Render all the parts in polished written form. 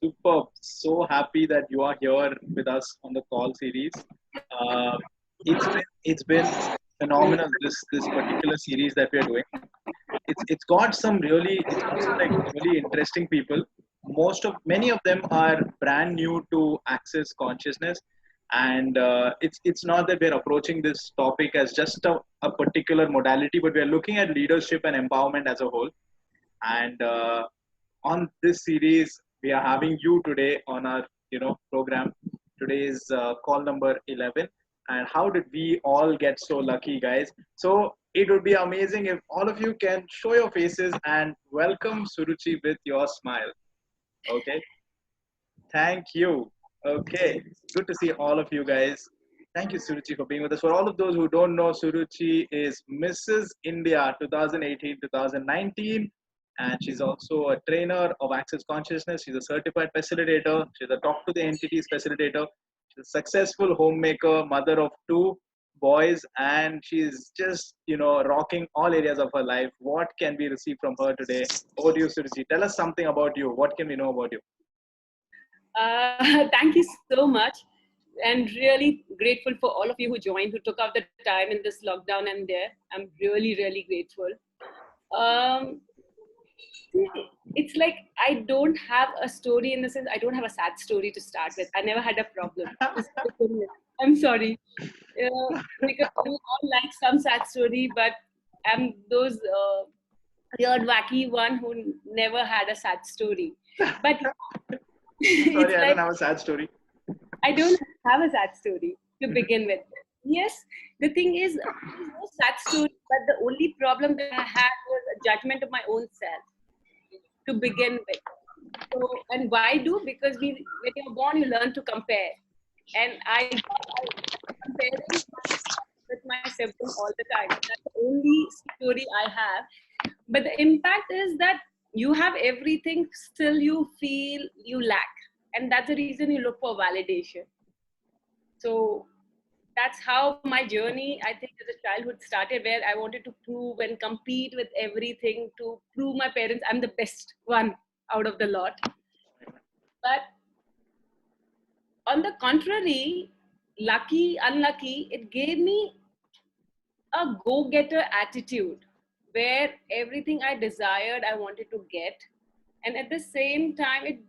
Superb. So happy that you are here with us on the call series. Uh, it's been phenomenal this particular series that we are doing. It's got some like really interesting people. Many of them are brand new to access consciousness, and it's not that we're approaching this topic as just a particular modality, but we're looking at leadership and empowerment as a whole. And on this series, we are having you today on our program. Today is call number 11. And how did we all get so lucky, guys? So it would be amazing if all of you can show your faces and welcome Suruchi with your smile. Okay, thank you. Okay, good to see all of you guys. Thank you, Suruchi, for being with us. For all of those who don't know, Suruchi is Mrs. India 2018-2019, and she's also a trainer of Access Consciousness. She's a certified facilitator. She's a Talk to the Entities facilitator. She's a successful homemaker, mother of two boys, and she's just rocking all areas of her life. What can we receive from her today? Over to you, Suruchi. Tell us something about you. What can we know about you? Thank you so much, and really grateful for all of you who joined, who took out the time in this lockdown. And there, I'm really, really grateful. Um, it's like I don't have a story in the sense I don't have a sad story to start with. I never had a problem. I'm sorry, because we all like some sad story, but I'm those weird, wacky one who never had a sad story. But Sorry, I don't have a sad story. I don't have a sad story to begin with. Yes, the thing is, there's no sad story, but the only problem that I had was a judgment of my own self to begin with. So, and why do? Because when you're born, you learn to compare. And I comparing with my sibling all the time. That's the only story I have. But the impact is that you have everything, still you feel you lack. And that's the reason you look for validation. So that's how my journey, I think, as a childhood started, where I wanted to prove and compete with everything to prove my parents I'm the best one out of the lot. But on the contrary, lucky, unlucky, it gave me a go-getter attitude where everything I desired, I wanted to get. And at the same time,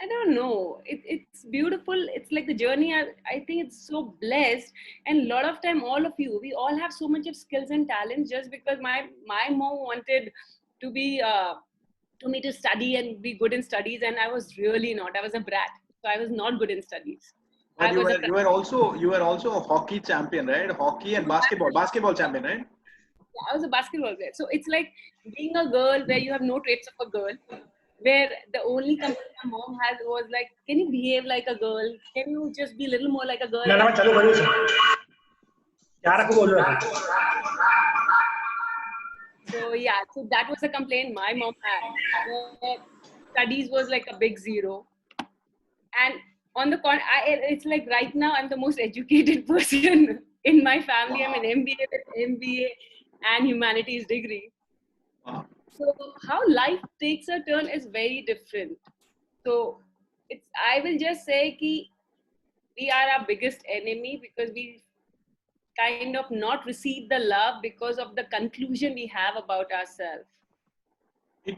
I don't know. It's beautiful. It's like the journey. I think it's so blessed. And a lot of time, all of you, we all have so much of skills and talents just because my mom wanted to be, to me to study and be good in studies. And I was really not. I was a brat. So I was not good in studies. But you were also a hockey champion, right? Hockey and basketball champion, right? Yeah, I was a basketball player. So it's like being a girl where you have no traits of a girl, where the only complaint my mom has was like, can you behave like a girl? Can you just be a little more like a girl? So yeah, so that was a complaint my mom had. Where studies was like a big zero. And on the it's like right now I'm the most educated person in my family. Wow. I'm an MBA with MBA and humanities degree. Wow. So how life takes a turn is very different. So I will just say ki we are our biggest enemy because we kind of not receive the love because of the conclusion we have about ourselves.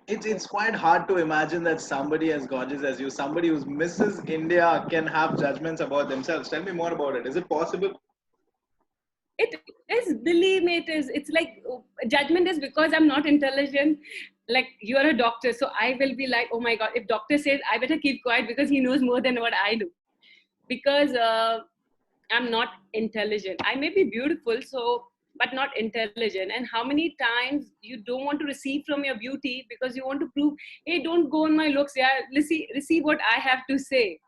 It's quite hard to imagine that somebody as gorgeous as you, somebody who's Mrs. India, can have judgments about themselves. Tell me more about it. Is it possible? It is, believe me, it is. It's like judgment is because I'm not intelligent. Like you're a doctor, so I will be like, oh my God, if doctor says I better keep quiet because he knows more than what I do. Because I'm not intelligent. I may be beautiful, but not intelligent. And how many times you don't want to receive from your beauty because you want to prove, hey, don't go on my looks. Yeah, receive what I have to say.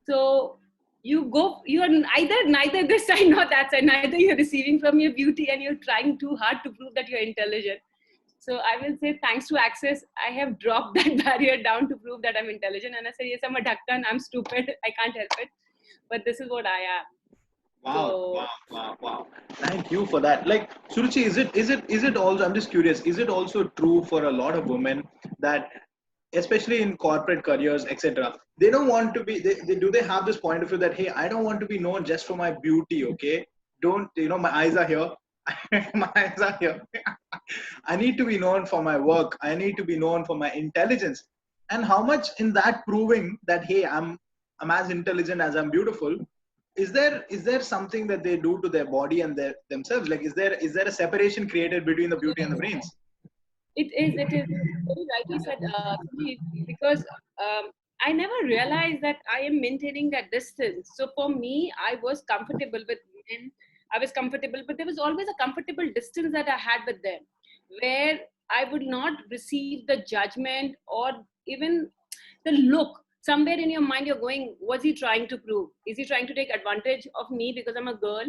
So you are neither this side nor that side. Neither you're receiving from your beauty and you're trying too hard to prove that you're intelligent. So I will say, thanks to Access, I have dropped that barrier down to prove that I'm intelligent. And I say, yes, I'm a dhakkan, I'm stupid, I can't help it. But this is what I am. Wow. Thank you for that. Like, Suruchi, is it also, I'm just curious, is it also true for a lot of women that especially in corporate careers, etc. They don't want to be. They have this point of view that, hey, I don't want to be known just for my beauty. Okay, don't, my eyes are here. My eyes are here. I need to be known for my work. I need to be known for my intelligence. And how much in that proving that, hey, I'm as intelligent as I'm beautiful. Is there something that they do to their body and themselves? Like, is there a separation created between the beauty and the brains? It is very rightly said, Sanjeev, because I never realized that I am maintaining that distance. So for me, I was comfortable with men. I was comfortable, but there was always a comfortable distance that I had with them, where I would not receive the judgment or even the look. Somewhere in your mind, you're going, what's he trying to prove? Is he trying to take advantage of me because I'm a girl?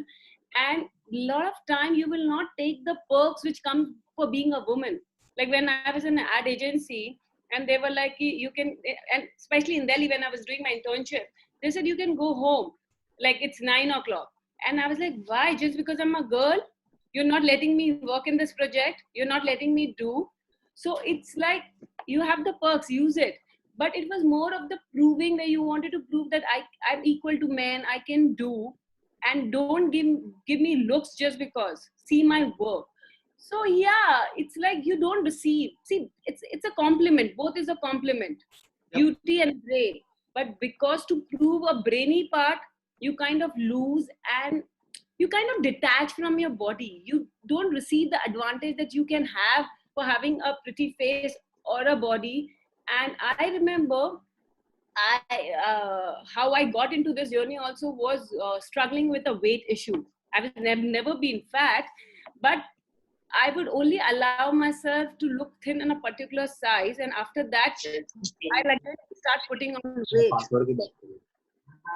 And a lot of time, you will not take the perks which come for being a woman. Like when I was in an ad agency, and they were like, you can, and especially in Delhi when I was doing my internship, they said you can go home, like it's 9 o'clock. And I was like, why? Just because I'm a girl? You're not letting me work in this project. You're not letting me do. So it's like, you have the perks, use it. But it was more of the proving, where you wanted to prove that I'm equal to men, I can do, and don't give me looks just because. See my work. So yeah, it's like you don't receive. See, it's a compliment. Both is a compliment. Yep. Beauty and brain. But because to prove a brainy part, you kind of lose, and you kind of detach from your body. You don't receive the advantage that you can have for having a pretty face or a body. And I remember how I got into this journey also was struggling with a weight issue. I was never been fat, but I would only allow myself to look thin in a particular size, and after that, I like to start putting on weight.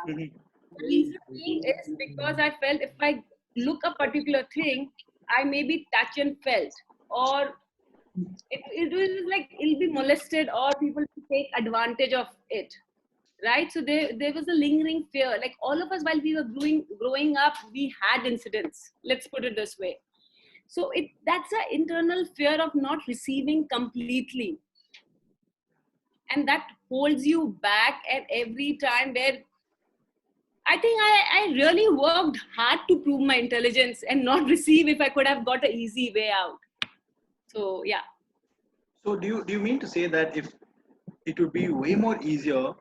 Mhm. The reason being is because I felt if I look a particular thing, I may be touch and felt, or it was like it'll be molested, or people will take advantage of it. Right? So there was a lingering fear. Like all of us, while we were growing up, we had incidents. Let's put it this way. So that's an internal fear of not receiving completely, and that holds you back at every time. Where I think I really worked hard to prove my intelligence and not receive if I could have got an easy way out. So yeah. So do you mean to say that if it would be way more easier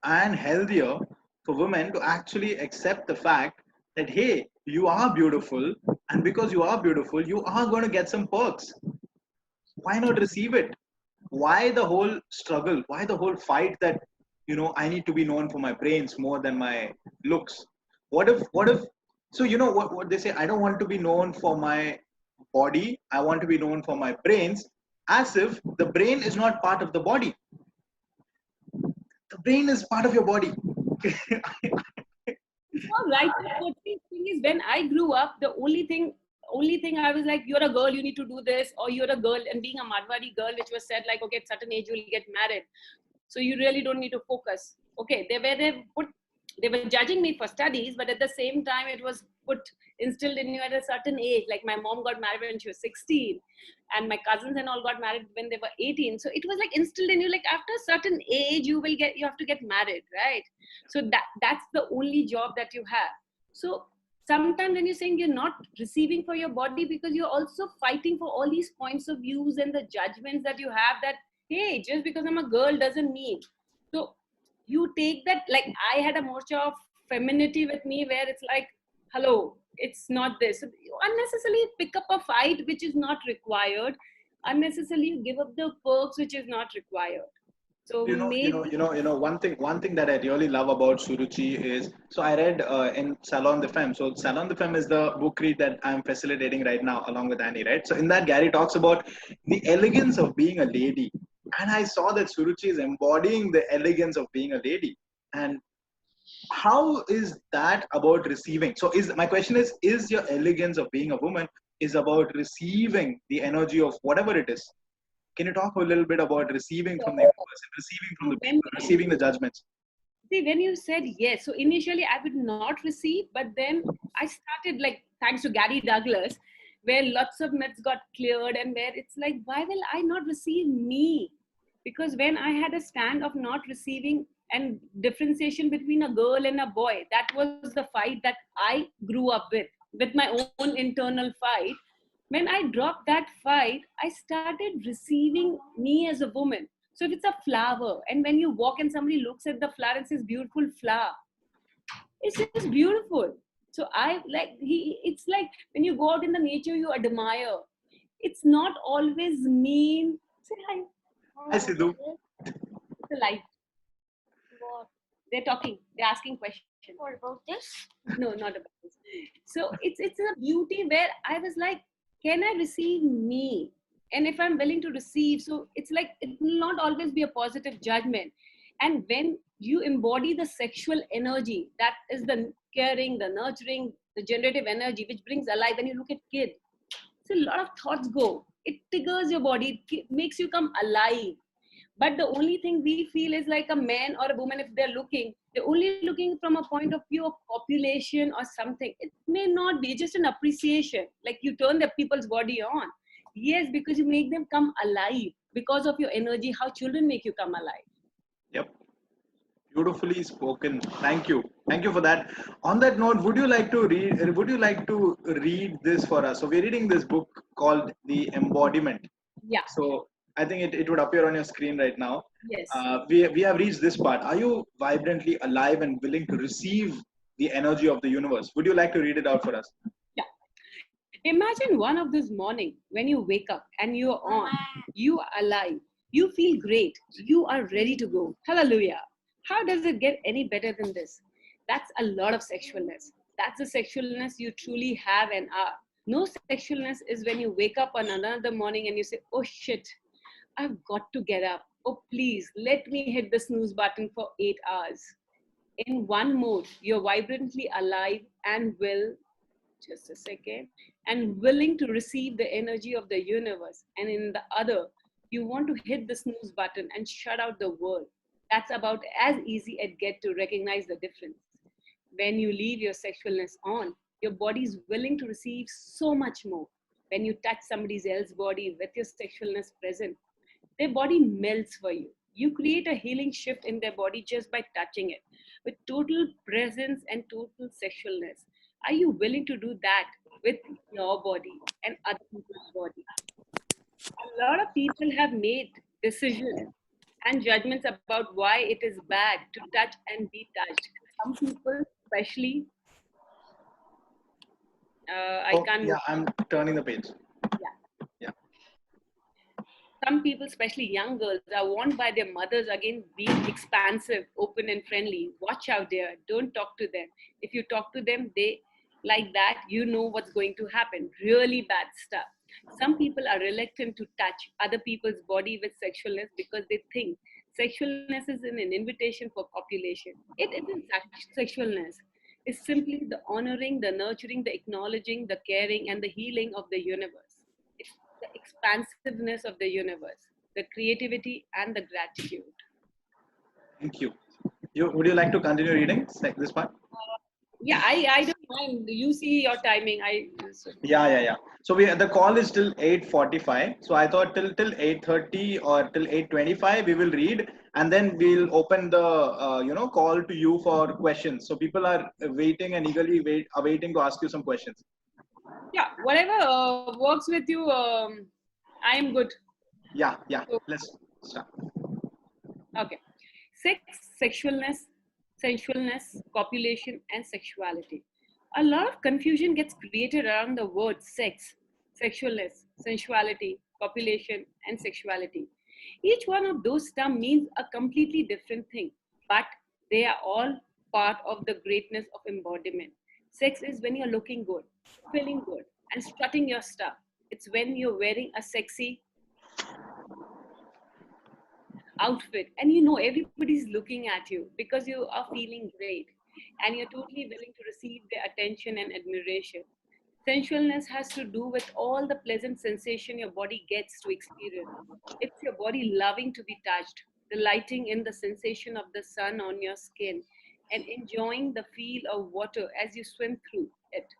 and healthier for women to actually accept the fact that, hey, you are beautiful, and because you are beautiful, you are going to get some perks. Why not receive it? Why the whole struggle? Why the whole fight that, I need to be known for my brains more than my looks? What if so, what they say, I don't want to be known for my body, I want to be known for my brains, as if the brain is not part of the body. The brain is part of your body. All right. The thing is, when I grew up, the only thing I was like, you're a girl, you need to do this, or you're a girl, and being a Marwari girl, which was said like, okay, at certain age you'll get married, so you really don't need to focus. Okay, they were judging me for studies, but at the same time, it was instilled in you at a certain age. Like my mom got married when she was 16, and my cousins and all got married when they were 18. So it was like instilled in you, like after a certain age, you have to get married, right? So that's the only job that you have. So sometimes when you're saying you're not receiving for your body, because you're also fighting for all these points of views and the judgments that you have, that hey, just because I'm a girl doesn't mean. So you take that, like I had a morcha of femininity with me, where it's like, hello, it's not this. So you unnecessarily pick up a fight which is not required. Unnecessarily you give up the perks which is not required. So maybe One thing that I really love about Suruchi is, so I read in Salon de Femme. So Salon de Femme is the book read that I'm facilitating right now along with Annie, right? So in that, Gary talks about the elegance of being a lady, and I saw that Suruchi is embodying the elegance of being a lady. And how is that about receiving? So is my question is your elegance of being a woman is about receiving the energy of whatever it is? Can you talk a little bit about receiving from the universe, receiving from the when people, receiving the judgments? see, when you said yes, so initially I would not receive, but then I started, like, thanks to Gary Douglas, where lots of myths got cleared, and where it's like, why will I not receive me? Because when I had a stand of not receiving and differentiation between a girl and a boy, that was the fight that I grew up with my own internal fight. When I dropped that fight, I started receiving me as a woman. So if it's a flower, and when you walk and somebody looks at the flower and says, beautiful flower, it's just beautiful. So I like it's like when you go out in the nature, you admire. It's not always mean. Say hi. Hi, Sidhu. The light. What? They're talking. They're asking questions. What about this? No, not about this. So it's a beauty where I was like, can I receive me? And if I'm willing to receive, so it's like it will not always be a positive judgment. And when you embody the sexual energy, that is the caring, the nurturing, the generative energy, which brings alive. When you look at kids, so a lot of thoughts go. It triggers your body. It makes you come alive. But the only thing we feel is like a man or a woman, if they're only looking from a point of view of population or something. It may not be just an appreciation. Like you turn the people's body on. Yes, because you make them come alive because of your energy, how children make you come alive. Yep. Beautifully spoken. Thank you. Thank you for that. On that note, would you like to read? Would you like to read this for us? So we're reading this book called The Embodiment. Yeah. So I think it would appear on your screen right now. Yes. We have reached this part. Are you vibrantly alive and willing to receive the energy of the universe? Would you like to read it out for us? Yeah. Imagine one of those morning when you wake up and you're on, you are alive, you feel great, you are ready to go. Hallelujah. How does it get any better than this? That's a lot of sexualness. That's the sexualness you truly have and are. No sexualness is when you wake up on another morning and you say, oh shit, I've got to get up. Oh, please let me hit the snooze button for 8 hours. In one mode, you're vibrantly alive and just a second, and willing to receive the energy of the universe. And in the other, you want to hit the snooze button and shut out the world. That's about as easy as get to recognize the difference. When you leave your sexualness on, your body is willing to receive so much more. When you touch somebody else's body with your sexualness present, their body melts for you. You create a healing shift in their body just by touching it with total presence and total sexualness. Are you willing to do that with your body and other people's body? A lot of people have made decisions and judgments about why it is bad to touch and be touched. Some people, especially, I can't. Yeah, I'm turning the page. Yeah. Yeah. Some people, especially young girls, are warned by their mothers against being expansive, open, and friendly. Watch out there. Don't talk to them. If you talk to them, they like that, you know what's going to happen. Really bad stuff. Some people are reluctant to touch other people's body with sexualness because they think sexualness is an invitation for copulation. It isn't sexualness. It's simply the honoring, the nurturing, the acknowledging, the caring, and the healing of the universe. It's the expansiveness of the universe, the creativity, and the gratitude. Thank you. Would you like to continue reading this part? Yeah, I don't mind. You see your timing. Yeah. So the call is till 8:45. So I thought till 8:30 or till 8:25 we will read, and then we'll open the call to you for questions. So people are waiting and eagerly awaiting to ask you some questions. Yeah, whatever works with you. I am good. Yeah. So, let's start. Okay. Sex, sensualness, copulation, and sexuality. A lot of confusion gets created around the words sex, sexualness, sensuality, copulation, and sexuality. Each one of those terms means a completely different thing, but they are all part of the greatness of embodiment. Sex is when you're looking good, feeling good, and strutting your stuff. It's when you're wearing a sexy outfit and you know everybody's looking at you because you are feeling great and you're totally willing to receive their attention and admiration. Sensualness has to do with all the pleasant sensation your body gets to experience. It's your body loving to be touched, delighting in the sensation of the sun on your skin, and enjoying the feel of water as you swim through it.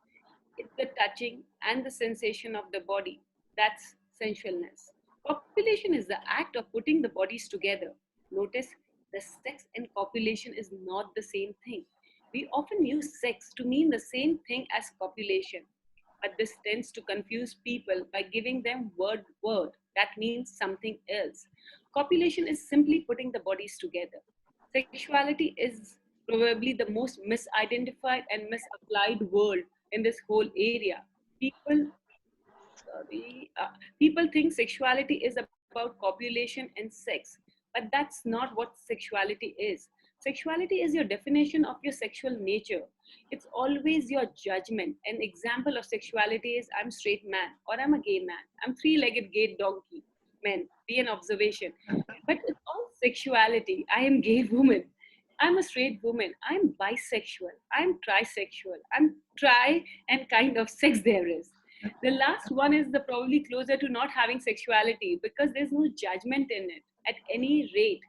It's the touching and the sensation of the body. That's sensualness. Copulation is the act of putting the bodies together. Notice the sex and copulation is not the same thing. We often use sex to mean the same thing as copulation, but this tends to confuse people by giving them word that means something else. Copulation is simply putting the bodies together. Sexuality is probably the most misidentified and misapplied word in this whole area. People sorry, people think sexuality is about copulation and sex, but that's not what sexuality is. Sexuality is your definition of your sexual nature. It's always your judgment. An example of sexuality is I'm straight man or I'm a gay man. I'm three-legged gay donkey. Men, be an observation. But it's all sexuality. I am gay woman. I'm a straight woman. I'm bisexual. I'm trisexual. I'm tri and kind of sex there is. The last one is the probably closer to not having sexuality because there's no judgment in it at any rate.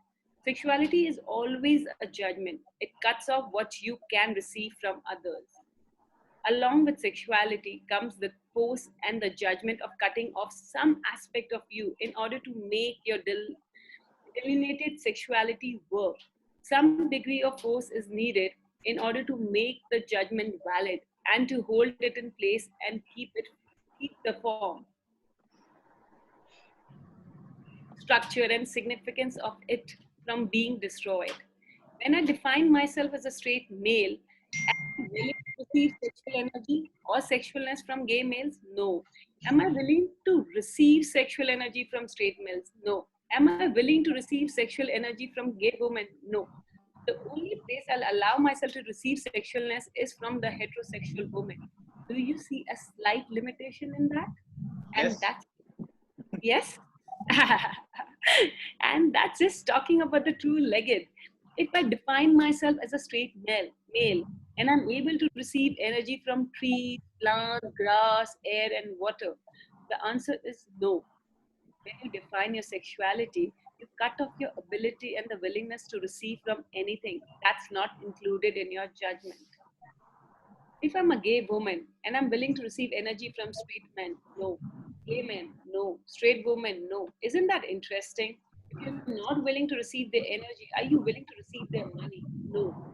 Sexuality is always a judgment. It cuts off what you can receive from others. Along with sexuality comes the force and the judgment of cutting off some aspect of you in order to make your delineated sexuality work. Some degree of force is needed in order to make the judgment valid and to hold it in place and keep the form, structure, and significance of it from being destroyed. When I define myself as a straight male, am I willing to receive sexual energy or sexualness from gay males? No. Am I willing to receive sexual energy from straight males? No. Am I willing to receive sexual energy from gay women? No. The only place I'll allow myself to receive sexualness is from the heterosexual woman. Do you see a slight limitation in that? And Yes. that's yes. And that's just talking about the two-legged. If I define myself as a straight male, and I'm able to receive energy from trees, plants, grass, air, and water, the answer is no. When you define your sexuality, you cut off your ability and the willingness to receive from anything that's not included in your judgment. If I'm a gay woman and I'm willing to receive energy from straight men, no. Gay men, no. Straight women, no. Isn't that interesting? If you're not willing to receive their energy, are you willing to receive their money? No.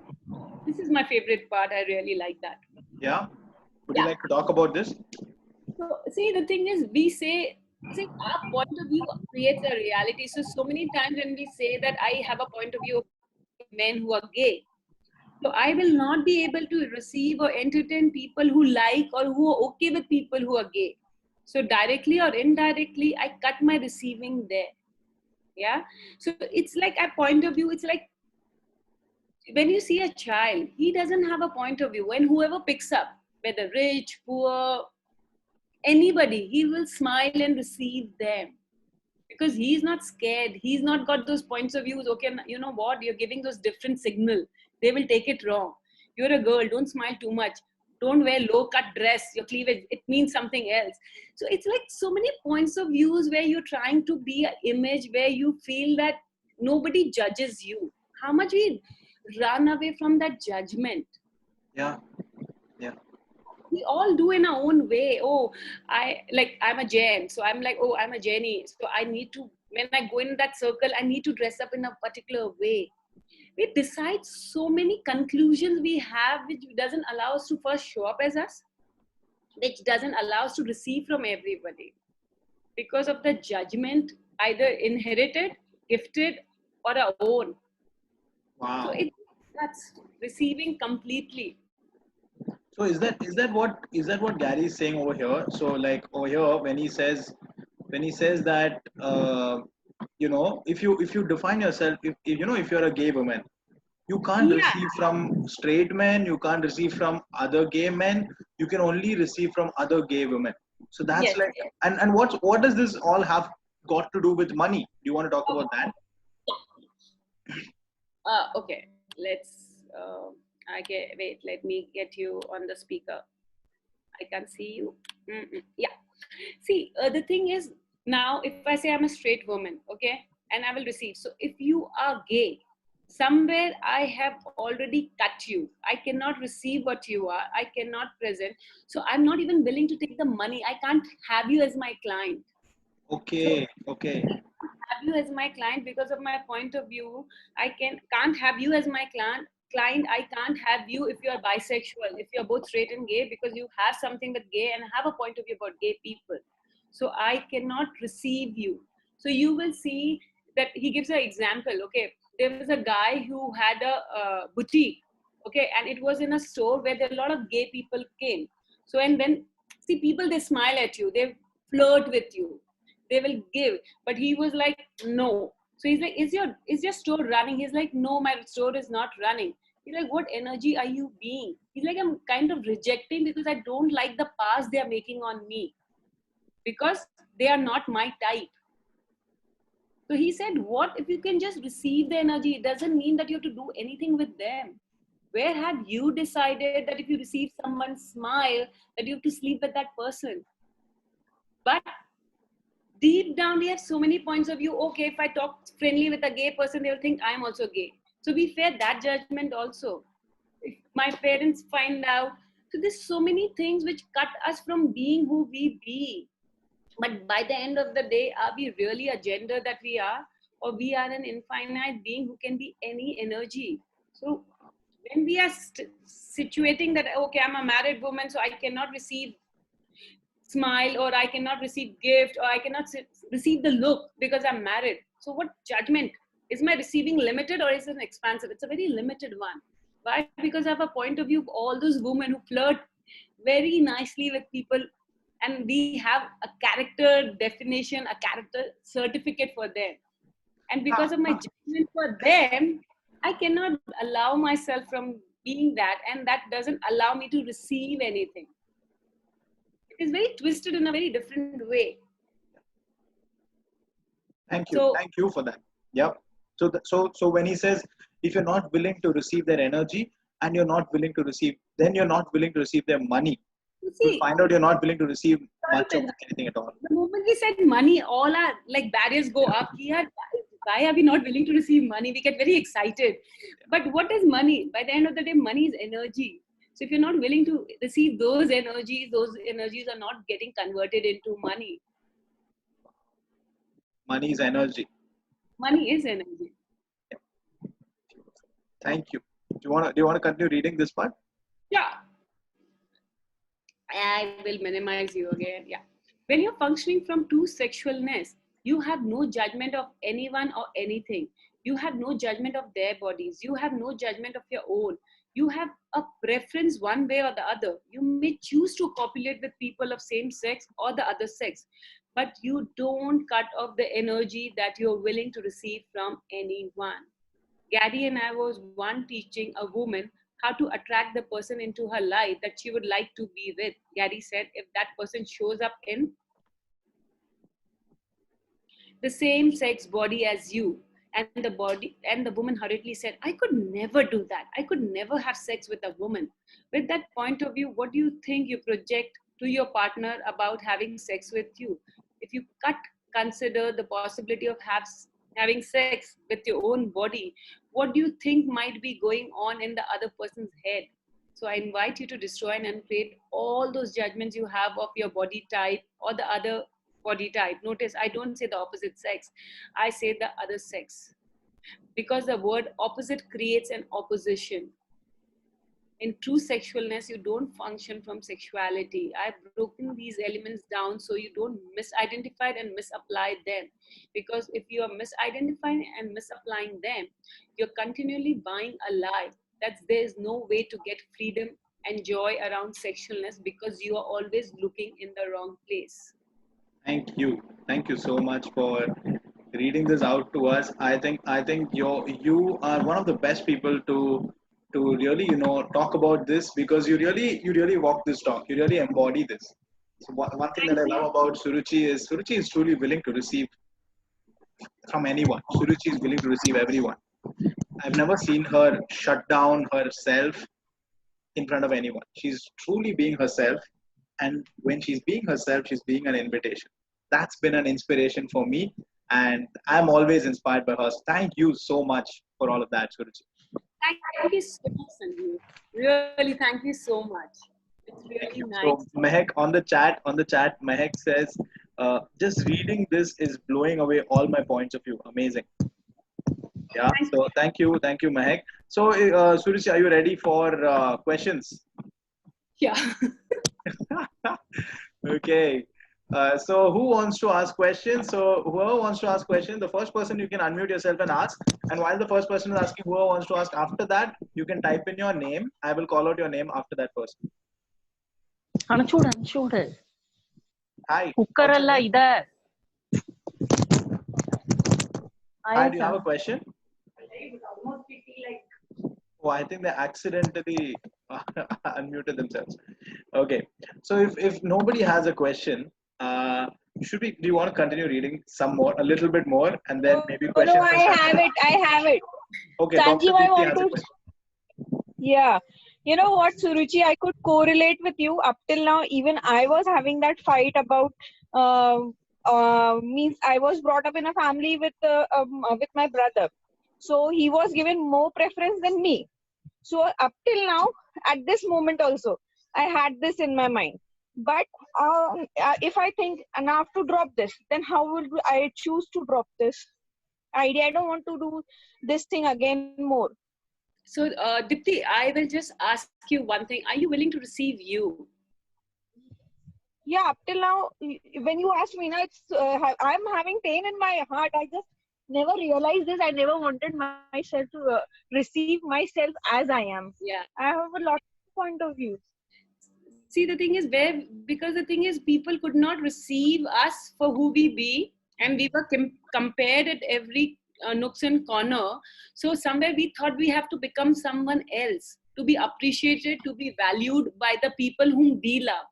This is my favorite part. I really like that. Yeah. Would you Yeah. like to talk about this? So, see, the thing is, we say, see, our point of view creates a reality. So many times when we say that I have a point of view of men who are gay, so I will not be able to receive or entertain people who like or who are okay with people who are gay. So directly or indirectly, I cut my receiving there. Yeah. So it's like a point of view. It's like when you see a child, he doesn't have a point of view. When whoever picks up, whether rich, poor, anybody, he will smile and receive them because he's not scared. He's not got those points of views. Okay, you know what? You're giving those different signal. They will take it wrong. You're a girl. Don't smile too much. Don't wear low cut dress. Your cleavage, it means something else. So it's like so many points of views where you're trying to be an image where you feel that nobody judges you. How much we run away from that judgment. Yeah. Yeah. We all do in our own way. Oh, I'm a Jen, so I'm like, oh, I'm a Jenny, so I need to, when I go in that circle, I need to dress up in a particular way. We decide so many conclusions we have which doesn't allow us to first show up as us, which doesn't allow us to receive from everybody because of the judgment, either inherited, gifted, or our own. Wow. So that's receiving completely. So is that what Gary is saying over here? So like over here when he says that if you define yourself, if you're a gay woman, you can't Yeah. receive from straight men, you can't receive from other gay men, you can only receive from other gay women. So that's Yes. like, and what does this all have got to do with money? Do you want to talk about that? Okay, let's. Okay, wait. Let me get you on the speaker. I can see you. Yeah. See, the thing is now, if I say I'm a straight woman, okay, and I will receive. So if you are gay, somewhere I have already cut you. I cannot receive what you are. I cannot present. So I'm not even willing to take the money. I can't have you as my client. Okay, okay. Have you as my client because of my point of view. I can't have you as my client. I can't have you if you are bisexual, if you're both straight and gay, because you have something with gay and have a point of view about gay people. So I cannot receive you. So you will see that he gives an example. Okay, there was a guy who had a boutique. Okay, and it was in a store where there a lot of gay people came. So and then see, people, they smile at you, they flirt with you, they will give. But he was like, no. So he's like, is your store running? He's like, no, my store is not running. He's like, what energy are you being? He's like, I'm kind of rejecting because I don't like the pass they are making on me, because they are not my type. So he said, what if you can just receive the energy? It doesn't mean that you have to do anything with them. Where have you decided that if you receive someone's smile, that you have to sleep with that person? But deep down, we have so many points of view. Okay, if I talk friendly with a gay person, they'll think I'm also gay. So we fear that judgment also. If my parents find out, so there's so many things which cut us from being who we be. But by the end of the day, are we really a gender that we are, or we are an infinite being who can be any energy? So when we are situating that, okay, I'm a married woman, so I cannot receive smile, or I cannot receive gift, or I cannot receive the look because I'm married. So what judgment? Is my receiving limited or is it expansive? It's a very limited one. Why? Because I have a point of view of all those women who flirt very nicely with people, and we have a character definition, a character certificate for them. And because of my judgment for them, I cannot allow myself from being that, and that doesn't allow me to receive anything. It is very twisted in a very different way. Thank you. So Thank you for that. Yep. So when he says, if you're not willing to receive their energy and you're not willing to receive, then you're not willing to receive their money. you You'll see, find out you're not willing to receive much of anything at all. the moment we said money, all our like barriers go up. Why are we not willing to receive money? We get very excited. But what is money? By the end of the day, money is energy. So if you're not willing to receive those energies are not getting converted into money. Money is energy. Money is energy. Thank you. Do you want to continue reading this part? Yeah. I will minimize you again. Yeah. When you're functioning from true sexualness, you have no judgment of anyone or anything. You have no judgment of their bodies. You have no judgment of your own. You have a preference one way or the other. You may choose to copulate with people of same sex or the other sex, but you don't cut off the energy that you're willing to receive from anyone. Gary and I was one teaching a woman how to attract the person into her life that she would like to be with. Gary said, if that person shows up in the same sex body as you, and the woman hurriedly said, I could never do that. I could never have sex with a woman. With that point of view, what do you think you project to your partner about having sex with you? If you consider the possibility of having sex with your own body, what do you think might be going on in the other person's head? So I invite you to destroy and uncreate all those judgments you have of your body type or the other body type. Notice I don't say the opposite sex, I say the other sex, because the word opposite creates an opposition. In true sexualness, you don't function from sexuality. I've broken these elements down so you don't misidentify and misapply them. Because if you are misidentifying and misapplying them, you're continually buying a lie that there's no way to get freedom and joy around sexualness because you are always looking in the wrong place. Thank you. Thank you so much for reading this out to us. I think you are one of the best people to really talk about this, because you really walk this talk. You really embody this. So one thing that Thank I you. love about Suruchi is truly willing to receive from anyone. Suruchi is willing to receive everyone. I've never seen her shut down herself in front of anyone. She's truly being herself, and when she's being herself, she's being an invitation. That's been an inspiration for me, and I'm always inspired by her. So thank you so much for all of that, Suruchi. Thank you so much, Sanjeev. Really, thank you so much. It's Thank really you. nice. So Mehak, on the chat, Mehak says, just reading this is blowing away all my points of view. Amazing. Yeah. So thank you, Mahek. So Suruchi, are you ready for questions? Yeah. Okay. So who wants to ask questions? So whoever wants to ask questions, the first person you can unmute yourself and ask. And while the first person is asking, whoever wants to ask after that, you can type in your name. I will call out your name after that person. Anchudu. Hi. Cooker What's your alla name? ida. Hi, do you have a question? Oh, I think they accidentally unmuted themselves. Okay. So if nobody has a question, do you want to continue reading some more, a little bit more, and then maybe No, questions? I have it. I have it. Okay, Sanjeev, Dr. I Deepthi want has a to. question. Yeah. You know what, Suruchi? I could correlate with you. Up till now, even I was having that fight about. Means I was brought up in a family with my brother, so he was given more preference than me. So up till now, at this moment also, I had this in my mind. But if I think and I have to drop this, then how will I choose to drop this idea? I don't want to do this thing again more. So, Dipti, I will just ask you one thing. Are you willing to receive you? Yeah, up till now, when you ask me, now it's I'm having pain in my heart. I just never realized this. I never wanted myself to receive myself as I am. Yeah. I have a lot of point of views. See, the thing is because the thing is people could not receive us for who we be, and we were compared at every nooks and corner. So somewhere we thought we have to become someone else to be appreciated, to be valued by the people whom we love.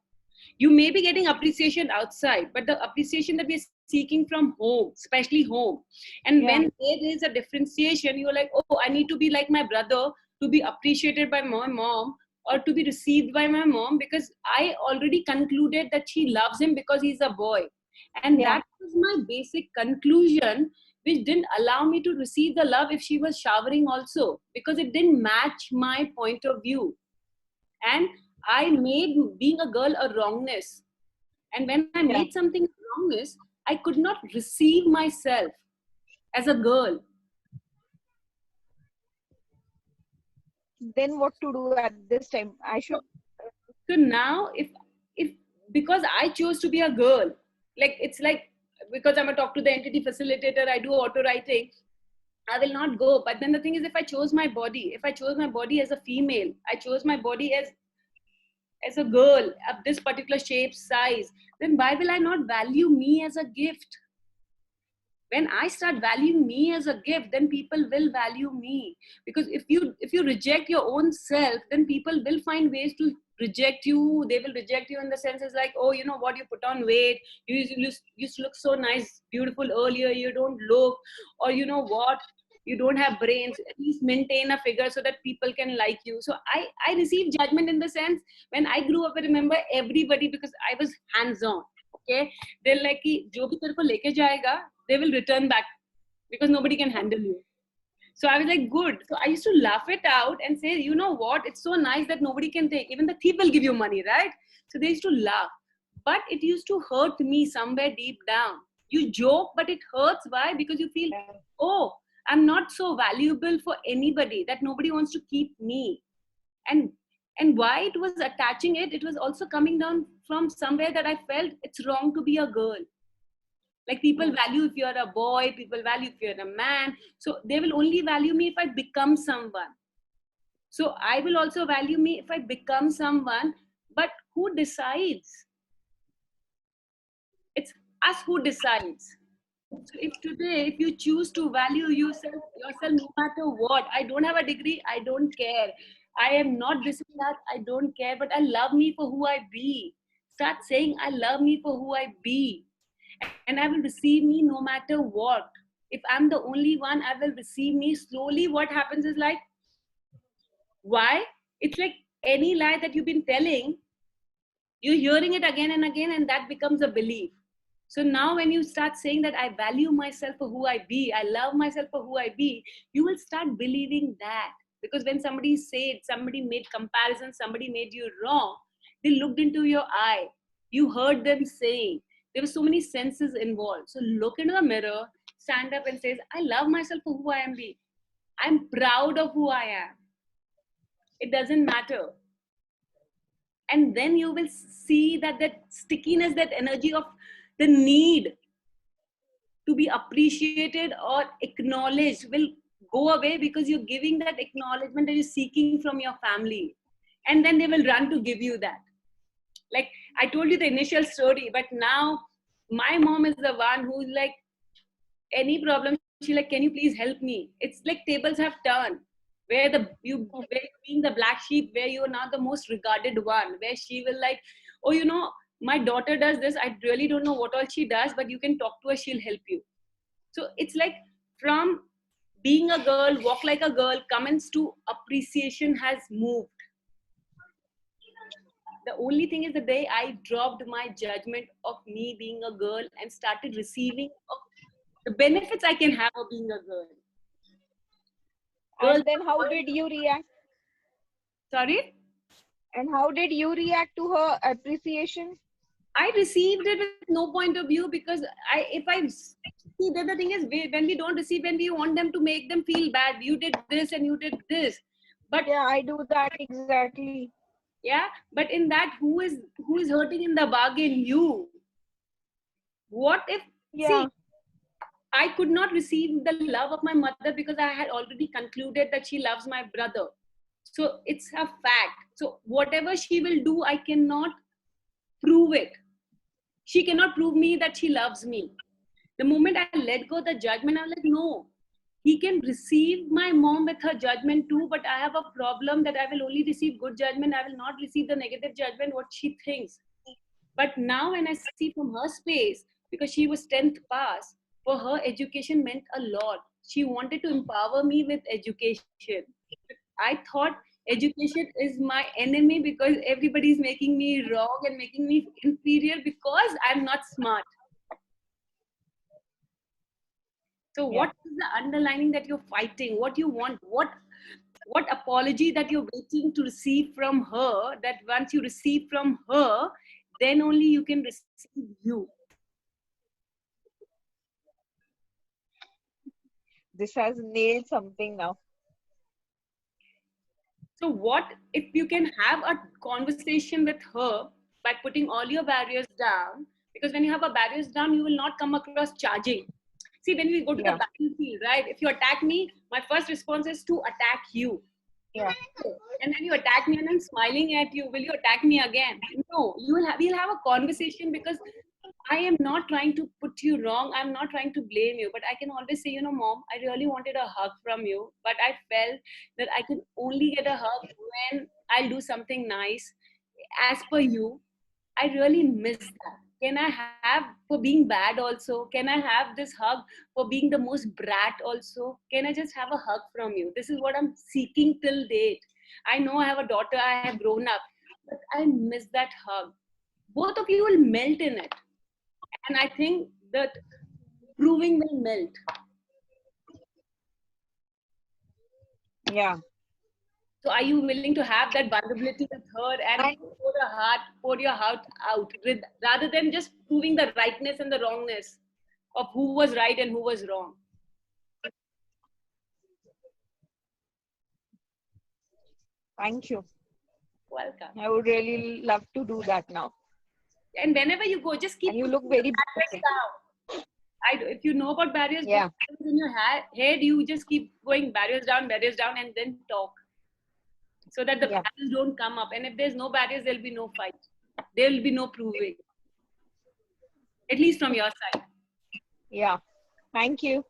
You may be getting appreciation outside, but the appreciation that we're seeking from home, especially home. And when there is a differentiation, you're like, oh, I need to be like my brother to be appreciated by my mom, or to be received by my mom, because I already concluded that she loves him because he's a boy. And that was my basic conclusion, which didn't allow me to receive the love if she was showering also, because it didn't match my point of view. And I made being a girl a wrongness. And when I made something wrongness, I could not receive myself as a girl. Then what to do at this time? I should. So now, if because I chose to be a girl, like it's like because I'm a talk to the entity facilitator, I do auto writing. I will not go. But then the thing is, if I chose my body as a female, I chose my body as a girl of this particular shape, size, then why will I not value me as a gift? When I start valuing me as a gift, then people will value me. Because if you reject your own self, then people will find ways to reject you. They will reject you in the sense is like, oh, you know what, you put on weight, you used to look so nice, beautiful earlier, you don't look, or you know what, you don't have brains, at least maintain a figure so that people can like you. So I received judgment in the sense, when I grew up, I remember everybody, because I was hands-on. Okay, they're like, jo bhi tere ko leke jayega, they will return back, because nobody can handle you. So I was like, good. So I used to laugh it out and say, you know what, it's so nice that nobody can take, even the thief will give you money, right? So they used to laugh, but it used to hurt me somewhere deep down. You joke, but it hurts. Why? Because you feel, oh, I'm not so valuable for anybody, that nobody wants to keep me. And why it was attaching it was also coming down from somewhere that I felt it's wrong to be a girl. Like people value if you're a boy, people value if you're a man. So they will only value me if I become someone. So I will also value me if I become someone. But who decides? It's us who decides. So if you choose to value yourself no matter what, I don't have a degree, I don't care. I am not this and that, I don't care. But I love me for who I be. Start saying, I love me for who I be. And I will receive me no matter what. If I'm the only one, I will receive me. Slowly what happens is like, why? It's like any lie that you've been telling, you're hearing it again and again, and that becomes a belief. So now when you start saying that I value myself for who I be, I love myself for who I be, you will start believing that. Because when somebody said, somebody made comparison, somebody made you wrong, they looked into your eye, you heard them saying, There were so many senses involved. So look into the mirror, stand up and says, I love myself for who I am being. I'm proud of who I am. It doesn't matter. And then you will see that that stickiness, that energy of the need to be appreciated or acknowledged will go away, because you're giving that acknowledgement that you're seeking from your family. And then they will run to give you that. Like I told you the initial story, but now my mom is the one who's like, any problem, she like, can you please help me? It's like tables have turned, where you being the black sheep, where you're now the most regarded one, where she will like, oh, you know, my daughter does this, I really don't know what all she does, but you can talk to her, she'll help you. So it's like, from being a girl, walk like a girl, comments to appreciation has moved. The only thing is, the day I dropped my judgment of me being a girl and started receiving the benefits I can have of being a girl. And then how did you react? Sorry? And how did you react to her appreciation? I received it with no point of view, because if I see that the thing is, when we don't receive, when we want them to make them feel bad, you did this and you did this. But yeah, I do that exactly. Yeah, but in that, who is hurting in the bargain? You. What if, see, I could not receive the love of my mother because I had already concluded that she loves my brother. So it's a fact. So whatever she will do, I cannot prove it. She cannot prove me that she loves me. The moment I let go the judgment, I'm like, no, he can receive my mom with her judgment too, but I have a problem that I will only receive good judgment. I will not receive the negative judgment, what she thinks. But now when I see from her space, because she was 10th pass, for her education meant a lot. She wanted to empower me with education. I thought education is my enemy because everybody is making me wrong and making me inferior because I'm not smart. So what is the underlining that you're fighting? What you want? What apology that you're waiting to receive from her, that once you receive from her, then only you can receive you. This has nailed something now. So what if you can have a conversation with her by putting all your barriers down? Because when you have a barriers down, you will not come across charging. See, when we go to the battlefield, right? If you attack me, my first response is to attack you. Yeah. And then you attack me and I'm smiling at you. Will you attack me again? No, we'll have a conversation, because I am not trying to put you wrong. I'm not trying to blame you, but I can always say, you know, mom, I really wanted a hug from you, but I felt that I could only get a hug when I'll do something nice. As per you, I really miss that. Can I have for being bad also? Can I have this hug for being the most brat also? Can I just have a hug from you? This is what I'm seeking till date. I know I have a daughter, I have grown up, but I miss that hug. Both of you will melt in it. And I think that proving will melt. Yeah. So are you willing to have that vulnerability with her and pour your heart out, rather than just proving the rightness and the wrongness of who was right and who was wrong? Thank you. Welcome. I would really love to do that now. And whenever you go, just keep. And you look very barriers down. If you know about barriers, yeah, in your head, you just keep going barriers down, and then talk, so that the barriers don't come up. And if there's no barriers, there'll be no fight. There'll be no proving. At least from your side. Yeah. Thank you.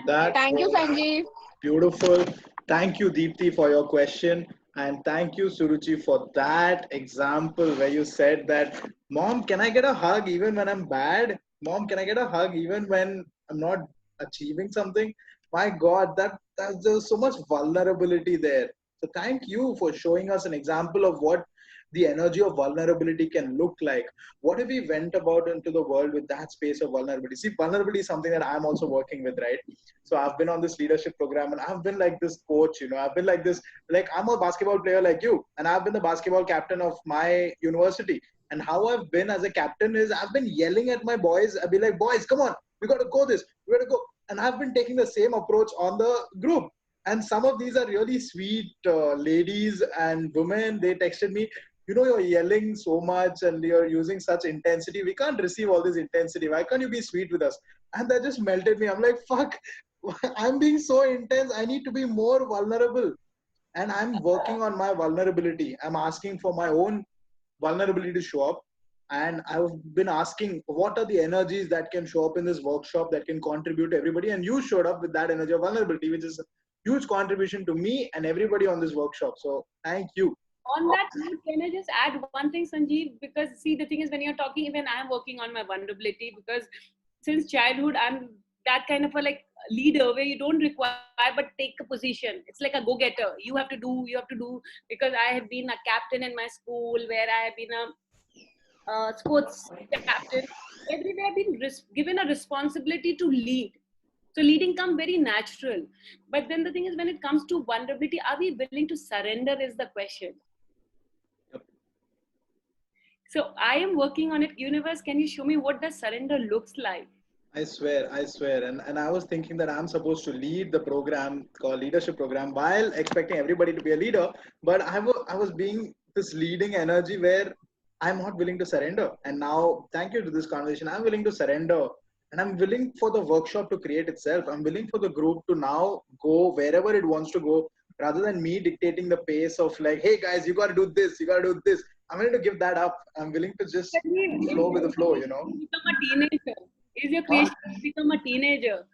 Thank you, Sanjeev. Beautiful. Thank you, Deepthi, for your question. And thank you, Suruchi, for that example where you said that, Mom, can I get a hug even when I'm bad? Mom, can I get a hug even when I'm not achieving something? My God, there's so much vulnerability there. So thank you for showing us an example of what the energy of vulnerability can look like. What if we went about into the world with that space of vulnerability? See, vulnerability is something that I'm also working with, right? So I've been on this leadership program and I've been like this coach, I've been like this, like I'm a basketball player like you, and I've been the basketball captain of my university. And how I've been as a captain is I've been yelling at my boys. I'll be like, boys, come on, we got to go this, we got to go. And I've been taking the same approach on the group. And some of these are really sweet ladies and women. They texted me, you're yelling so much and you're using such intensity. We can't receive all this intensity. Why can't you be sweet with us? And that just melted me. I'm like, fuck, I'm being so intense. I need to be more vulnerable. And I'm working on my vulnerability. I'm asking for my own vulnerability to show up. And I've been asking, what are the energies that can show up in this workshop that can contribute to everybody? And you showed up with that energy of vulnerability, which is a huge contribution to me and everybody on this workshop. So thank you. On that note, can I just add one thing, Sanjeev? Because see, the thing is, when you're talking, even I'm working on my vulnerability, because since childhood, I'm that kind of a like leader where you don't require but take a position. It's like a go-getter. You have to do, because I have been a captain in my school, where I have been a sports captain. Everywhere I've been given a responsibility to lead. So leading comes very natural. But then the thing is, when it comes to vulnerability, are we willing to surrender is the question. Yep. So I am working on it. Universe, can you show me what the surrender looks like? I swear. And I was thinking that I'm supposed to lead the program called leadership program while expecting everybody to be a leader. But I was being this leading energy where I'm not willing to surrender. And now, thank you to this conversation, I'm willing to surrender. And I'm willing for the workshop to create itself. I'm willing for the group to now go wherever it wants to go, rather than me dictating the pace of like, hey guys, you got to do this, you got to do this. I'm willing to give that up. I'm willing to just flow with the flow, Become a teenager. Is your creation become a teenager?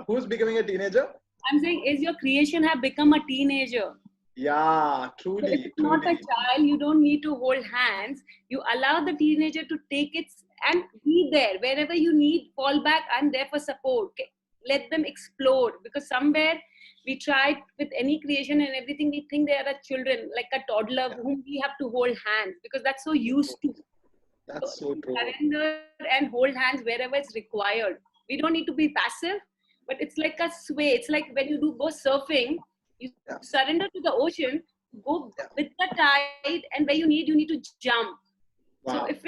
Who's becoming a teenager? I'm saying, is your creation have become a teenager? Yeah, So truly. if it's not a child, you don't need to hold hands. You allow the teenager to take it and be there. Wherever you need, fall back. I'm there for support. Let them explode. Because somewhere we tried with any creation and everything, we think they are children, like a toddler whom we have to hold hands, because that's so used to. That's so true. Surrender and hold hands wherever it's required. We don't need to be passive, but it's like a sway. It's like when you go surfing, you surrender to the ocean, go with the tide, and where you need to jump. Wow. So if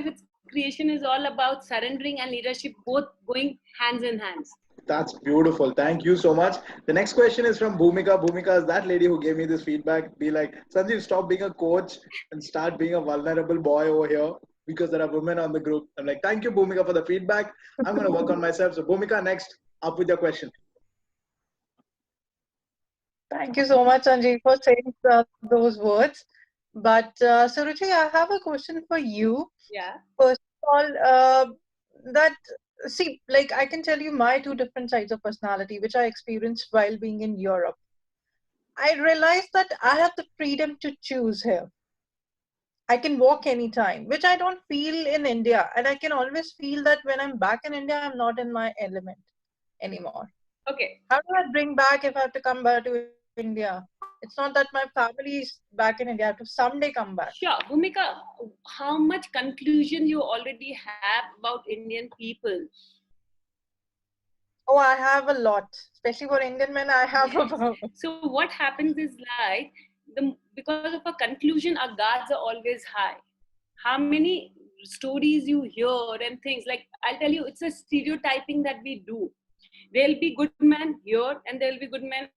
its creation is all about surrendering and leadership, both going hands in hands. That's beautiful. Thank you so much. The next question is from Bhumika. Bhumika is that lady who gave me this feedback. Be like, Sanjeev, stop being a coach and start being a vulnerable boy over here, because there are women on the group. I'm like, thank you, Bhumika, for the feedback. I'm going to work on myself. So Bhumika, next, up with your question. Thank you so much, Sanjeev, for saying those words. But Suruchi, I have a question for you. Yeah. First of all, I can tell you my two different sides of personality, which I experienced while being in Europe. I realized that I have the freedom to choose here. I can walk anytime, which I don't feel in India. And I can always feel that when I'm back in India, I'm not in my element anymore. Okay. How do I bring back if I have to come back to India? It's not that my family is back in India. I have to someday come back. Sure. Bhumika, how much conclusion you already have about Indian people? Oh, I have a lot. Especially for Indian men, I have a So what happens is like, because of a conclusion, our guards are always high. How many stories you hear and things, like I'll tell you, it's a stereotyping that we do. There'll be good men here and there'll be good men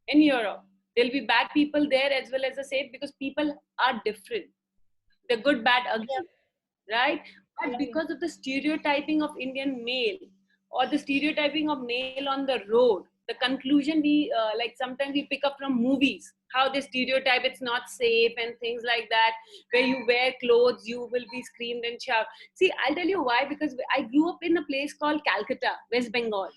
in Europe. There'll be bad people there as well as the same, because people are different. The good, bad, ugly, right? But because of the stereotyping of Indian male, or the stereotyping of male on the road, the conclusion we sometimes we pick up from movies, how they stereotype it's not safe and things like that, where you wear clothes, you will be screamed and shout. See, I'll tell you why, because I grew up in a place called Calcutta, West Bengal.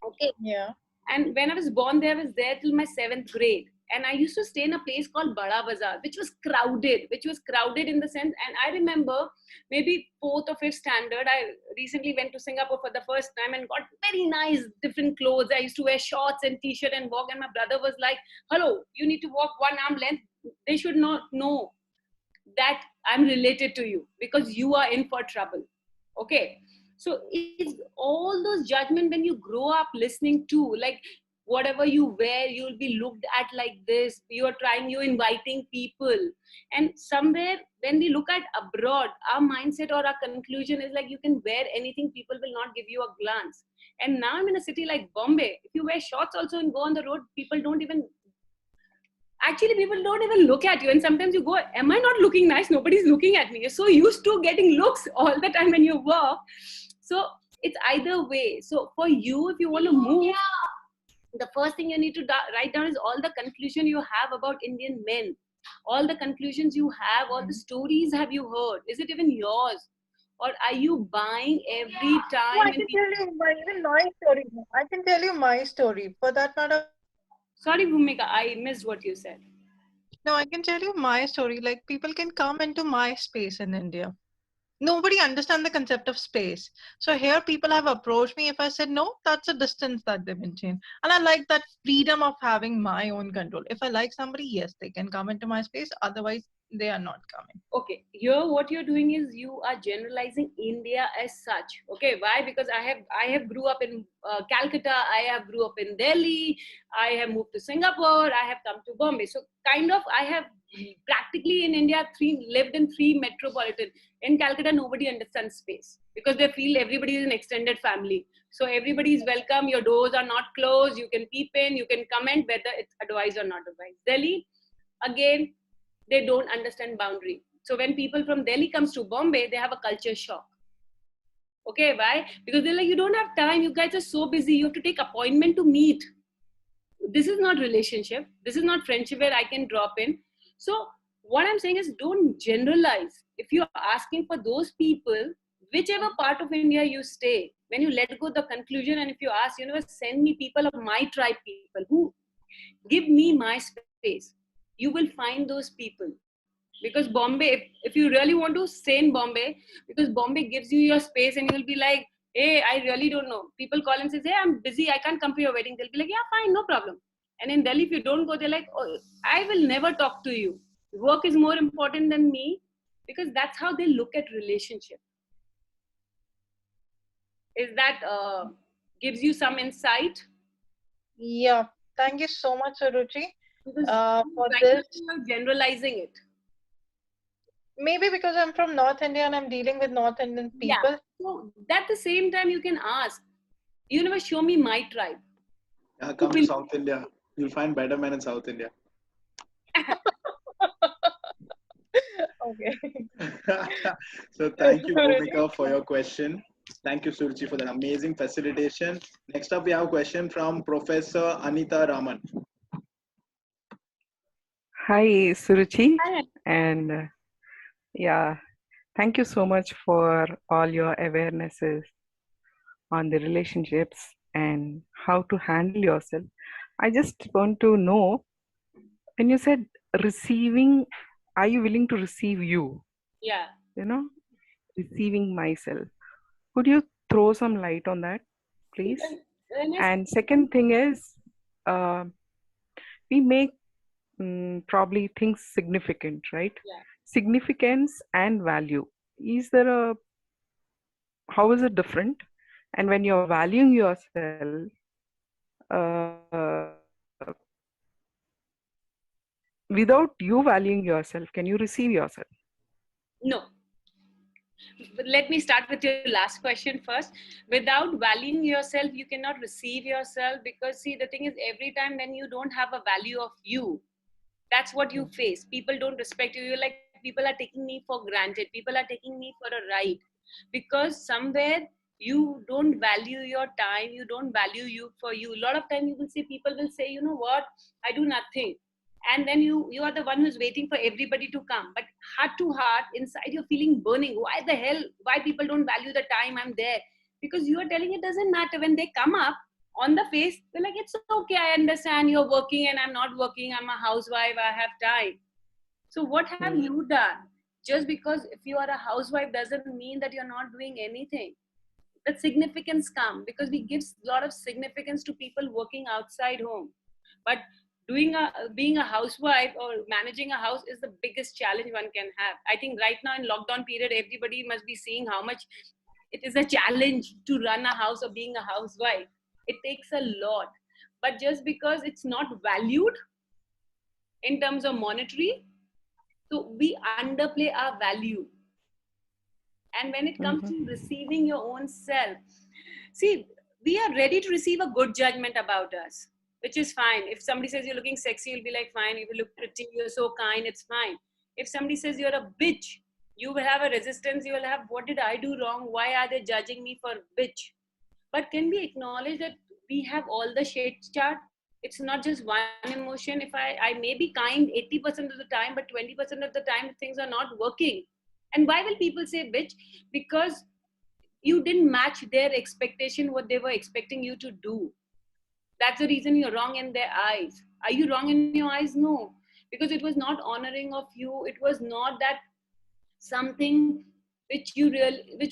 Okay. Yeah. And when I was born there, I was there till my 7th grade. And I used to stay in a place called Bada Bazaar, which was crowded in the sense. And I remember maybe 4th or 5th standard, I recently went to Singapore for the first time and got very nice different clothes. I used to wear shorts and t-shirt and walk. And my brother was like, hello, you need to walk 1 arm length. They should not know that I'm related to you, because you are in for trouble. Okay. So it's all those judgment when you grow up listening to, like, whatever you wear, you'll be looked at like this. You're inviting people. And somewhere when we look at abroad, our mindset or our conclusion is like, you can wear anything, people will not give you a glance. And now I'm in a city like Bombay. If you wear shorts also and go on the road, people don't even look at you. And sometimes you go, am I not looking nice? Nobody's looking at me. You're so used to getting looks all the time when you walk. So it's either way. So for you, if you want to move, the first thing you need to write down is all the conclusion you have about Indian men, all the conclusions you have, all the stories have you heard. Is it even yours? Or are you buying every time? No, I can tell you even my story. I can tell you my story. For that matter, Sorry, Bhumika, I missed what you said. no, I can tell you my story. Like people can come into my space in India. Nobody understands the concept of space. So here people have approached me. If I said no, that's a distance that they maintain. And I like that freedom of having my own control. If I like somebody, yes, they can come into my space. Otherwise, they are not coming. Okay, here what you're doing is you are generalizing India as such. Okay, why? Because I have grew up in Calcutta, I have grew up in Delhi, I have moved to Singapore, I have come to Bombay. So kind of I have practically in India lived in 3 metropolitan. In Calcutta, nobody understands space because they feel everybody is an extended family. So everybody is welcome. Your doors are not closed. You can peep in. You can comment whether it's advised or not advised. Delhi, again, they don't understand boundary. So when people from Delhi comes to Bombay, they have a culture shock. Okay, why? Because they're like, you don't have time. You guys are so busy. You have to take appointment to meet. This is not relationship. This is not friendship where I can drop in. So what I'm saying is don't generalize. If you're asking for those people, whichever part of India you stay, when you let go the conclusion, and if you ask, universe, send me people of my tribe, people who give me my space, you will find those people. Because Bombay, if you really want to stay in Bombay, because Bombay gives you your space and you'll be like, hey, I really don't know. People call and say, hey, I'm busy, I can't come to your wedding. They'll be like, yeah, fine, no problem. And in Delhi, if you don't go, they're like, oh, I will never talk to you. Work is more important than me, because that's how they look at relationship. Is that gives you some insight? Yeah, thank you so much, Suruchi, Because for right this. now you're generalizing it. Maybe because I'm from North India and I'm dealing with North Indian people. Yeah. So at the same time, you can ask, you never show me my tribe. Come to South India. You'll find better men in South India. Okay. So thank you, Bhumika, for your question. Thank you, Suruchi, for that amazing facilitation. Next up, we have a question from Professor Anita Raman. Hi, Suruchi. Hi. And yeah, thank you so much for all your awarenesses on the relationships and how to handle yourself. I just want to know, when you said receiving, are you willing to receive you? Yeah. You know, receiving myself. Could you throw some light on that, please? And second thing is, we make probably things significant, right? Yeah. Significance and value. Is there how is it different? And when you're valuing yourself, without you valuing yourself, can you receive yourself? No. But let me start with your last question first. Without valuing yourself, you cannot receive yourself, because see, the thing is, every time when you don't have a value of you, that's what you face. People don't respect you. You're like, people are taking me for granted. People are taking me for a ride, because somewhere you don't value your time. You don't value you for you. A lot of time you will see people will say, you know what, I do nothing. And then you are the one who's waiting for everybody to come. But heart to heart, inside you're feeling burning. Why the hell? Why people don't value the time I'm there? Because you are telling it doesn't matter. When they come up on the face, they're like, it's okay, I understand you're working and I'm not working. I'm a housewife, I have time. So what have you done? Just because if you are a housewife doesn't mean that you're not doing anything. That significance comes because we give a lot of significance to people working outside home. But being a housewife or managing a house is the biggest challenge one can have. I think right now in lockdown period, everybody must be seeing how much it is a challenge to run a house or being a housewife. It takes a lot. but just because it's not valued in terms of monetary, so we underplay our value. And when it comes to receiving your own self, see, we are ready to receive a good judgment about us, which is fine. If somebody says you're looking sexy, you'll be like, fine. If you look pretty, you're so kind, it's fine. If somebody says you're a bitch, you will have a resistance. You will have, what did I do wrong? Why are they judging me for bitch? But can we acknowledge that we have all the shades chart? It's not just one emotion. If I may be kind 80% of the time, but 20% of the time things are not working. And why will people say bitch? Because you didn't match their expectation, what they were expecting you to do. That's the reason you're wrong in their eyes. Are you wrong in your eyes? No. Because it was not honoring of you. It was not that something which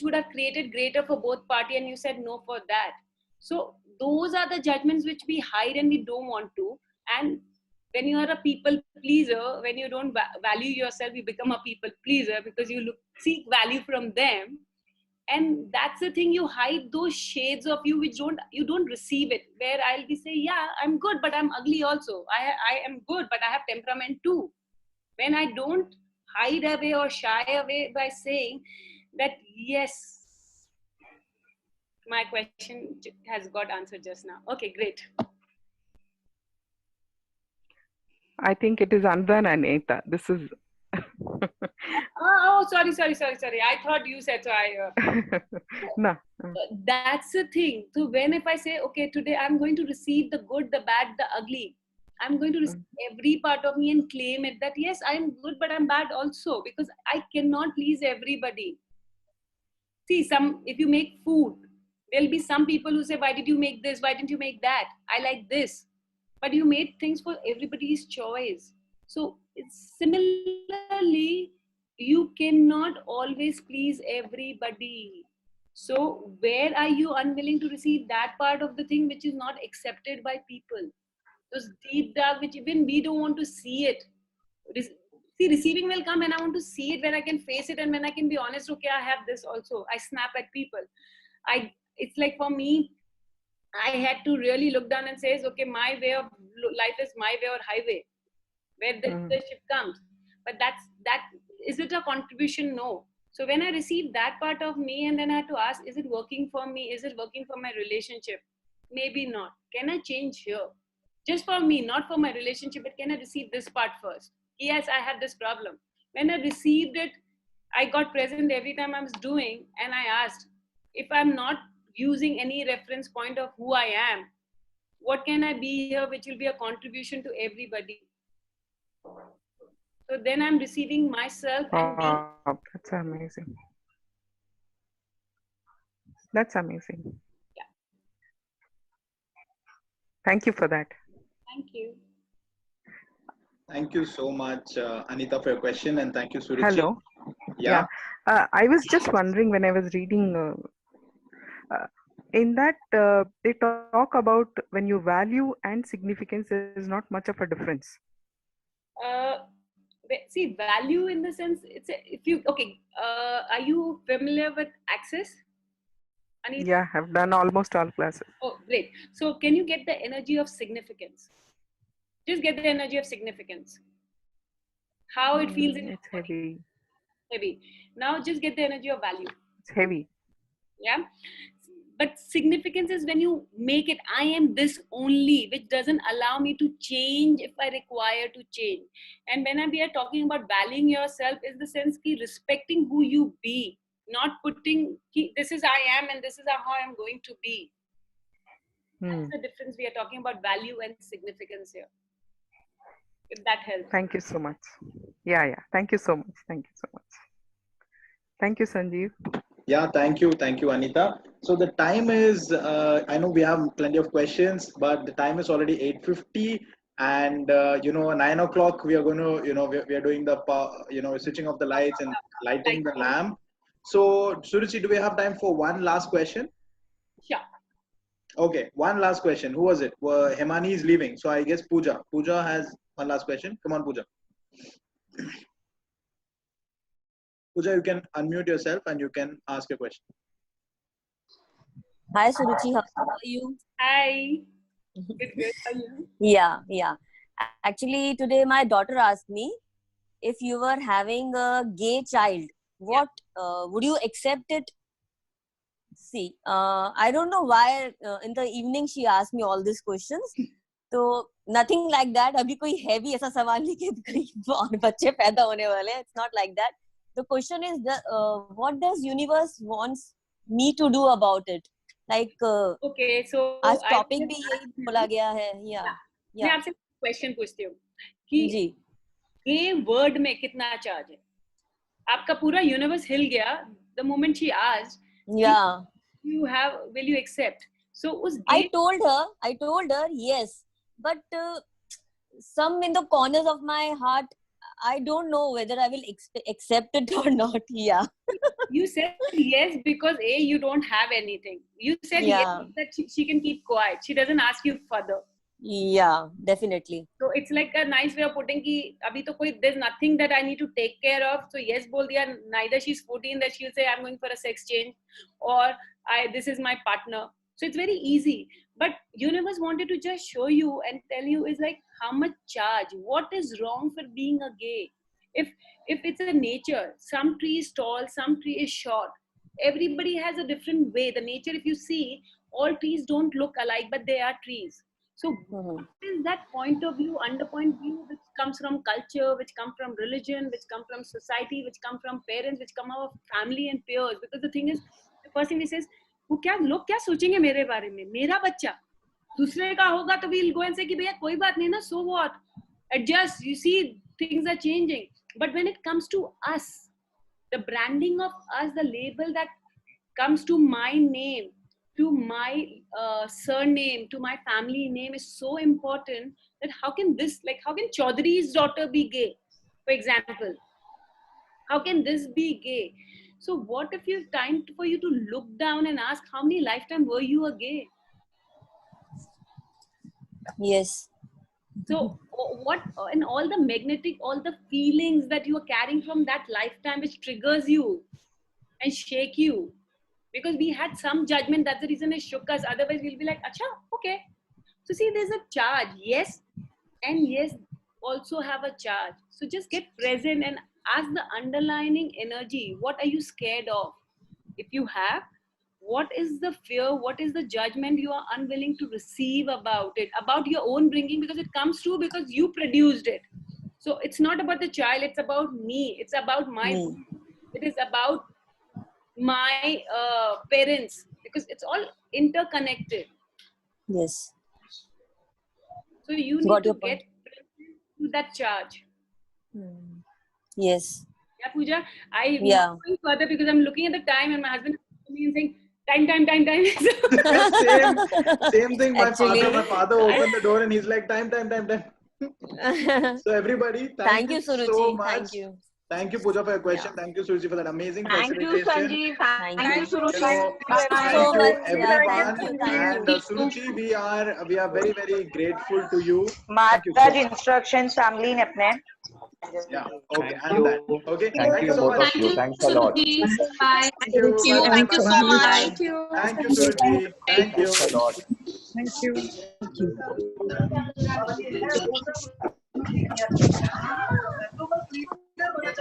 would have created greater for both party, and you said no for that. So those are the judgments which we hide and we don't want to. And when you are a people pleaser, when you don't value yourself, you become a people pleaser because you seek value from them. And that's the thing, you hide those shades of you which you don't receive it, where I'll be saying, yeah, I'm good, but I'm ugly also. I am good, but I have temperament too. When I don't hide away or shy away by saying that, yes, my question has got answered just now. Okay, great. I think it is Andan and Anita. This is. Oh, sorry. I thought you said so. No. That's the thing. So when if I say, okay, today I'm going to receive the good, the bad, the ugly, I'm going to receive every part of me and claim it that yes, I'm good, but I'm bad also, because I cannot please everybody. See, if you make food, there'll be some people who say, why did you make this? Why didn't you make that? I like this. But you made things for everybody's choice. So it's similarly, you cannot always please everybody. So where are you unwilling to receive that part of the thing which is not accepted by people? Those deep dark, which even we don't want to see it. See, receiving will come when I want to see it, when I can face it, and when I can be honest, okay, I have this also. I snap at people. It's like for me, I had to really look down and say, okay, my way of life is my way or highway, where the ship comes. But is it a contribution? No. So when I received that part of me, and then I had to ask, is it working for me? Is it working for my relationship? Maybe not. Can I change here? Just for me, not for my relationship, but can I receive this part first? Yes, I have this problem. When I received it, I got present every time I was doing, and I asked, if I'm not using any reference point of who I am, what can I be here which will be a contribution to everybody? So then I'm receiving myself and that's amazing. That's amazing. Yeah. Thank you for that. Thank you. Thank you so much, Anita, for your question, and thank you, Suruchi. Hello. Yeah. I was just wondering when I was reading in that they talk about when you value and significance, there is not much of a difference. See, value in the sense, are you familiar with Access? Anita? Yeah, I've done almost all classes. Oh, great. So can you get the energy of significance? Just get the energy of significance. How it feels in it's heavy. Heavy. Now just get the energy of value. It's heavy. Yeah. But significance is when you make it, I am this only, which doesn't allow me to change if I require to change. And when we are talking about valuing yourself, is the sense of respecting who you be, not putting, this is I am and this is how I'm going to be. That's the difference. We are talking about value and significance here. If that helps. Thank you so much. Yeah. Thank you so much. Thank you so much. Thank you, Sanjeev. Yeah, thank you, Anita. So the time is, I know we have plenty of questions, but the time is already 8:50, and 9 o'clock we are going to, we are doing the, switching off the lights and lighting the lamp. So Suruchi, do we have time for one last question? Sure. Okay, one last question. Who was it? Hemani is leaving, so I guess Pooja. Pooja has one last question. Come on, Pooja. Pooja, you can unmute yourself and you can ask your question. Hi, Suruchi. How are you? Hi. Good, good. How are you? Yeah. Actually, today my daughter asked me if you were having a gay child, what would you accept it? See, I don't know why in the evening she asked me all these questions. तो nothing like that. अभी कोई heavy ऐसा सवाल नहीं कि कोई बच्चे पैदा होने वाले हैं. It's not like that. The question is what does universe wants me to do about it? Like Okay, so आज I टॉपिक भी यही बोला गया है. मैं आपसे क्वेश्चन पूछती हूँ कि जी ये वर्ड में कितना चार्ज है? आपका पूरा यूनिवर्स हिल गया the moment she asked, yeah. will you accept? So उस I told her yes, but some in the corners of my heart, I don't know whether I will accept it or not. Yeah. You said yes because you don't have anything. You said yes that she can keep quiet. She doesn't ask you further. Yeah, definitely. So it's like a nice way of putting कि अभी तो कोई there's nothing that I need to take care of. So yes बोल दिया. Neither she's 14 that she'll say I'm going for a sex change or this is my partner. So it's very easy. But universe wanted to just show you and tell you is like how much charge. What is wrong for being a gay? If it's a nature, some tree is tall, some tree is short. Everybody has a different way. The nature, if you see, all trees don't look alike, but they are trees. So what is that point of view, underpoint view, which comes from culture, which comes from religion, which comes from society, which comes from parents, which come out of family and peers? Because the thing is, the first thing he says, वो क्या लोग क्या सोचेंगे मेरे बारे में? मेरा बच्चा दूसरे का होगा तो we'll go and say कि भैया कोई बात नहीं ना, so what? Adjust. You see, things are changing. But when it comes to us, the branding of us, the label that comes to my name, to my surname, to my family name is so important that how can Chaudhary's daughter be gay, for example? How can this be gay? So what if you time for you to look down and ask how many lifetimes were you a gay? Yes. So what, and all the feelings that you are carrying from that lifetime which triggers you and shake you, because we had some judgment, that's the reason it shook us. Otherwise we'll be like, acha, okay. So see, there's a charge, yes, and yes also have a charge. So just get present and ask the underlying energy, what are you scared of? If you have, what is the fear, what is the judgment you are unwilling to receive about it, about your own bringing, because it comes true because you produced it. So it's not about the child, it's about me, it's about my it is about my parents, because it's all interconnected. Yes. So you need to get to that charge. Yes. Yeah, Pooja, I'm not going further because I'm looking at the time and my husband is me and saying, time. Same thing. My father opened the door and he's like, time. So everybody, thank you Suruchi. so much. Thank you, Pooja, for your question. Thank you, Suruchi, for that amazing facilitation. Thank you, Sanjeev. Thank you, Suruchi. Thank you, everyone. And Suruchi, we are very, very grateful to you. Maharaj instructions, family ne apne. Yeah. Okay. And that. Okay. Thank you, both of you. Thanks a lot. Bye. Thank you. Thank you so much. Thank you, Suruchi. Thank you. Thanks a lot. Thank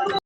you.